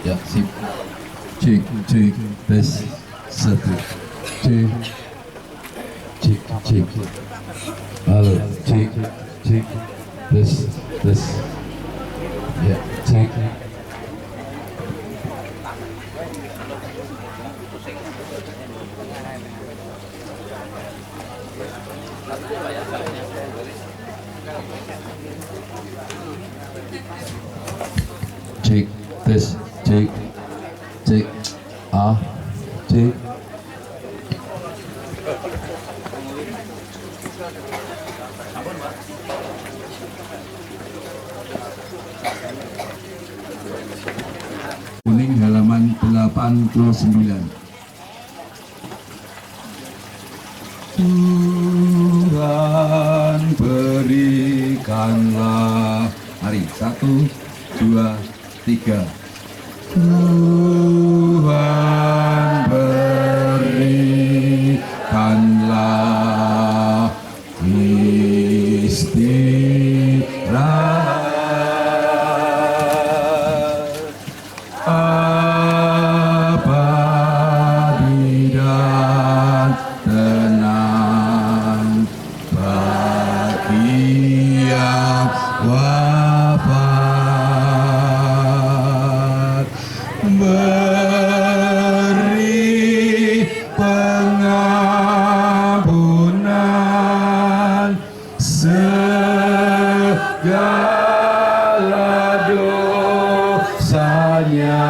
Ya, sip. Cek, tes, satu. Cek. Halo, cek, tes. Ya, cek. Cek, tes, cek. Cek, cek. Kuning halaman 89. Tuhan berikanlah. Mari, 1, 2, 3. Tuhan berikanlah istirahat abadi dan tenang bagi yang wafat, beri pengampunan segala dosanya,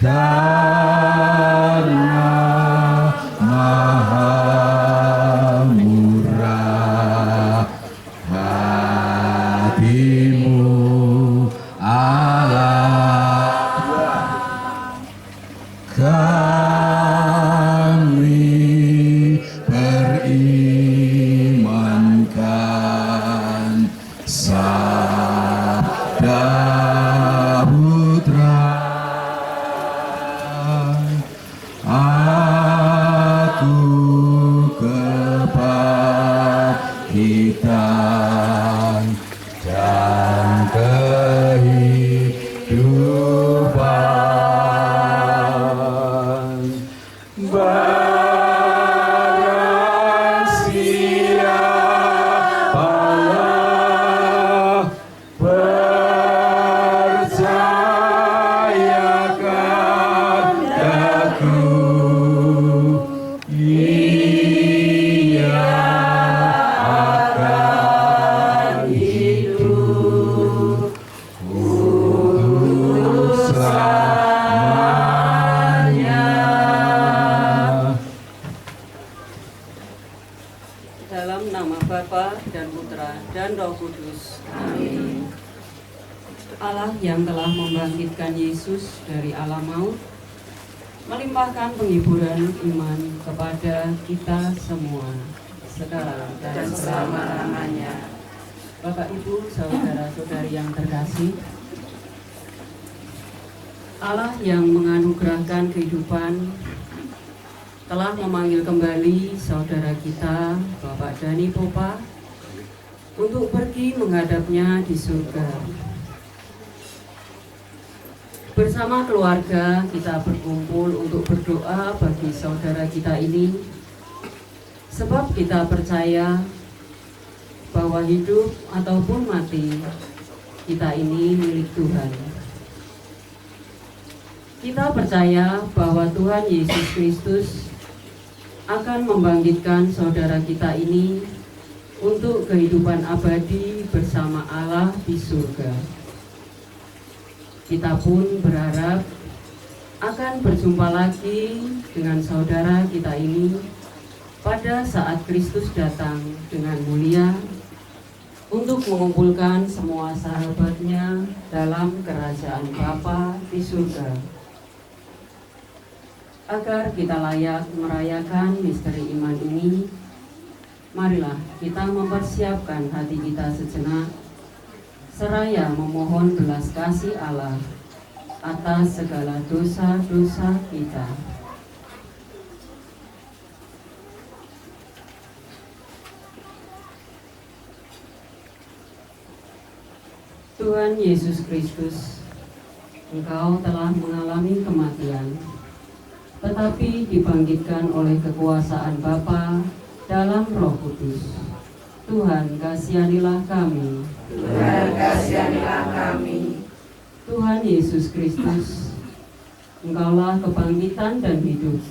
karena Maha murah hatimu Allah. Kami berimankan sabda putra, aku kebangkitan dan kehidupan. Barang siapalah percayakan aku, ia akan hidup untuk selamanya. Dalam nama Bapa dan Putra dan Roh Kudus. Amin. Allah yang telah membangkitkan Yesus dari alam maut, melimpahkan penghiburan iman kepada kita semua sekarang dan selama-lamanya. Bapak, Ibu, saudara-saudari yang terkasih, Allah yang menganugerahkan kehidupan telah memanggil kembali saudara kita, Bapak Dani Popa, untuk pergi menghadapnya di surga. Bersama keluarga kita berkumpul untuk berdoa bagi saudara kita ini, sebab kita percaya bahwa hidup ataupun mati, kita ini milik Tuhan. Kita percaya bahwa Tuhan Yesus Kristus akan membangkitkan saudara kita ini untuk kehidupan abadi bersama Allah di surga. Kita pun berharap akan berjumpa lagi dengan saudara kita ini pada saat Kristus datang dengan mulia untuk mengumpulkan semua sahabatnya dalam kerajaan Bapa di surga, agar kita layak merayakan misteri iman ini Marilah kita mempersiapkan hati kita sejenak, seraya memohon belas kasih Allah atas segala dosa-dosa kita. Tuhan Yesus Kristus, Engkau telah mengalami kematian, tetapi dibangkitkan oleh kekuasaan Bapa dalam Roh Kudus. Tuhan, kasihanilah kami. Tuhan, kasihanilah kami. Tuhan Yesus Kristus, Engkaulah kebangkitan dan hidup.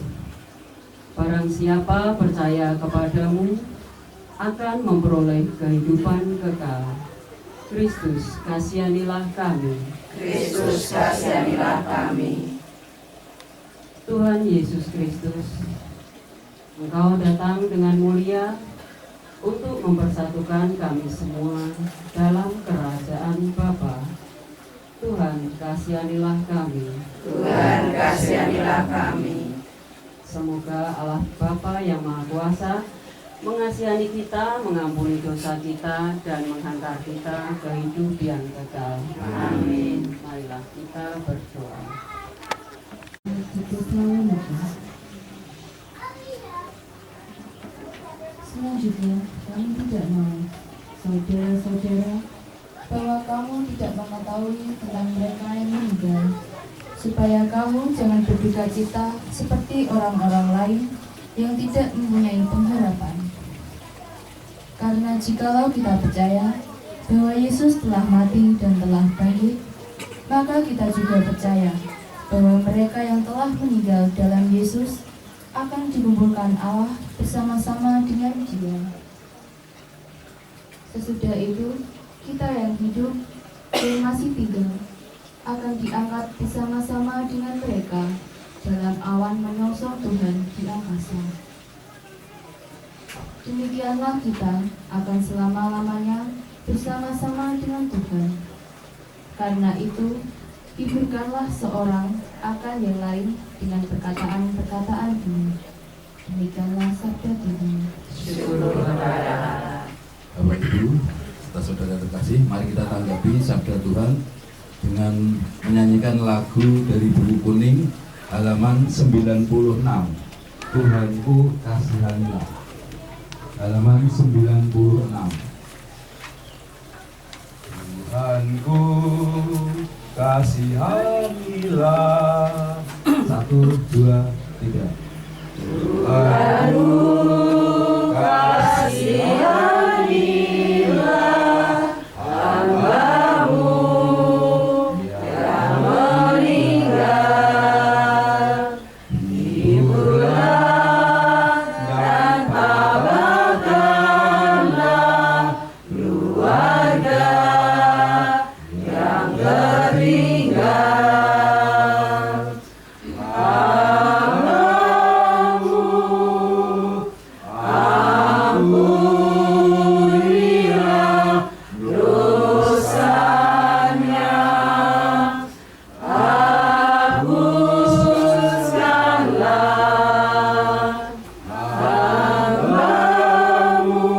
Barang siapa percaya kepadamu akan memperoleh kehidupan kekal. Kristus, kasihanilah kami. Kristus, kasihanilah kami. Tuhan Yesus Kristus, Engkau datang dengan mulia untuk mempersatukan kami semua dalam kerajaan Bapa. Tuhan, kasihanilah kami. Tuhan, kasihanilah kami. Semoga Allah Bapa yang Maha Kuasa mengasihani kita, mengampuni dosa kita, dan menghantar kita ke hidup yang kekal. Amin. Marilah kita berdoa. Selanjutnya, kami tidak mau, saudara-saudara, bahwa kamu tidak mengetahui tentang mereka yang meninggal, supaya kamu jangan berduka cita seperti orang-orang lain yang tidak mempunyai pengharapan. Karena jikalau kita percaya bahwa Yesus telah mati dan telah bangkit, maka kita juga percaya bahwa mereka yang telah meninggal dalam Yesus akan dikumpulkan Allah bersama-sama dengan Dia. Sesudah itu, kita yang hidup dan masih tinggal akan diangkat bersama-sama dengan mereka dalam awan menyongsong Tuhan di angkasa. Demikianlah kita akan selama-lamanya bersama-sama dengan Tuhan. Karena itu, hiburkanlah seorang akan yang lain dengan perkataan-perkataan ini. Demikianlah sabda Tuhan. Syukur kepada Allah. Bapak Ibu, serta saudara terkasih, mari kita tanggapi sabda Tuhan dengan menyanyikan lagu dari buku kuning halaman 96. Tuhanku kasihanilah. Halaman 96. Tuhanku kasihanilah. 1, 2, 3. Tuhanku kasihanilah hamba-Mu yang meninggal. Hiburlah dan tabahkanlah keluarga yang tertinggal. Ampunilah dosanya, hapuskanlah hamba-Mu.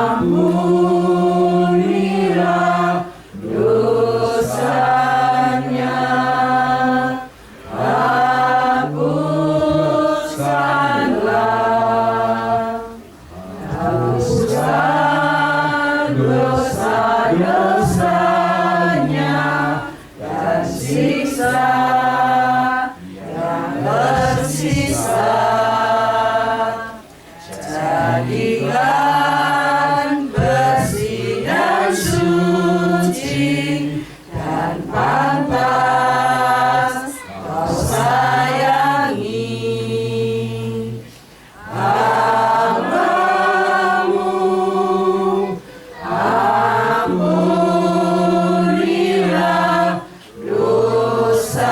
Ampunilah dosanya, hapuskanlah, hapuskan dosa-dosanya dan siksa yang tersisa. Jadikan bersih dan suci dan pantas Kau sayangi. Hamba-Mu, ampunilah dosa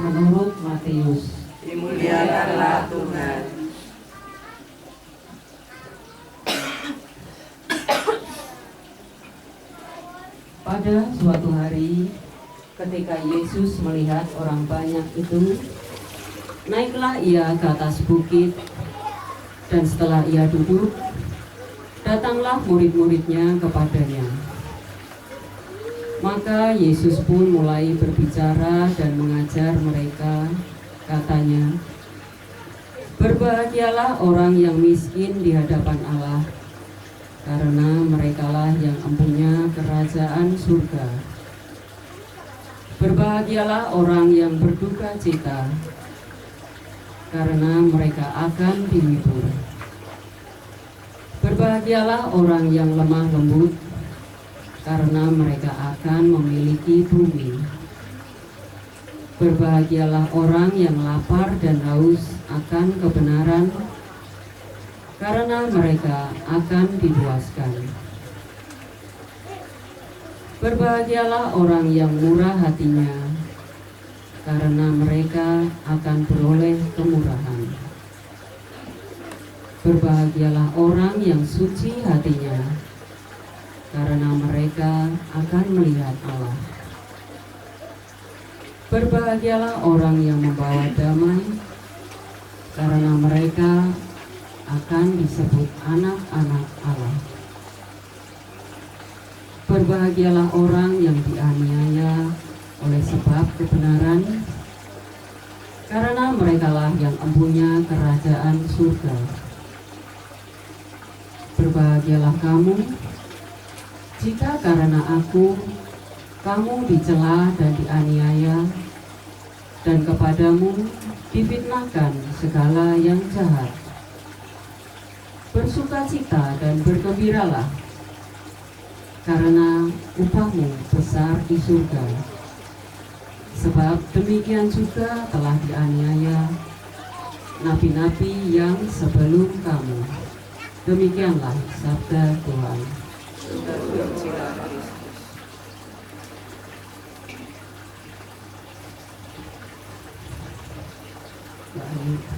menurut Matius. Dimuliakanlah Tuhan. Pada suatu hari, ketika Yesus melihat orang banyak itu, naiklah ia ke atas bukit, dan setelah ia duduk, datanglah murid-muridnya kepadanya. Maka Yesus pun mulai berbicara dan mengajar mereka, katanya, "Berbahagialah orang yang miskin di hadapan Allah, karena merekalah yang empunya kerajaan surga. Berbahagialah orang yang berduka cita, karena mereka akan dihibur. Berbahagialah orang yang lemah lembut, karena mereka akan memiliki bumi. Berbahagialah orang yang lapar dan haus akan kebenaran, karena mereka akan dipuaskan. Berbahagialah orang yang murah hatinya, karena mereka akan beroleh kemurahan. Berbahagialah orang yang suci hatinya, karena mereka akan melihat Allah. Berbahagialah orang yang membawa damai, karena mereka akan disebut anak-anak Allah. Berbahagialah orang yang dianiaya oleh sebab kebenaran, karena merekalah yang empunya kerajaan surga. Berbahagialah kamu jika karena aku kamu dicela dan dianiaya, dan kepadamu difitnahkan segala yang jahat. Bersukacita dan bergembiralah, karena upahmu besar di surga. Sebab demikian juga telah dianiaya nabi-nabi yang sebelum kamu. Demikianlah sabda Tuhan. Baik.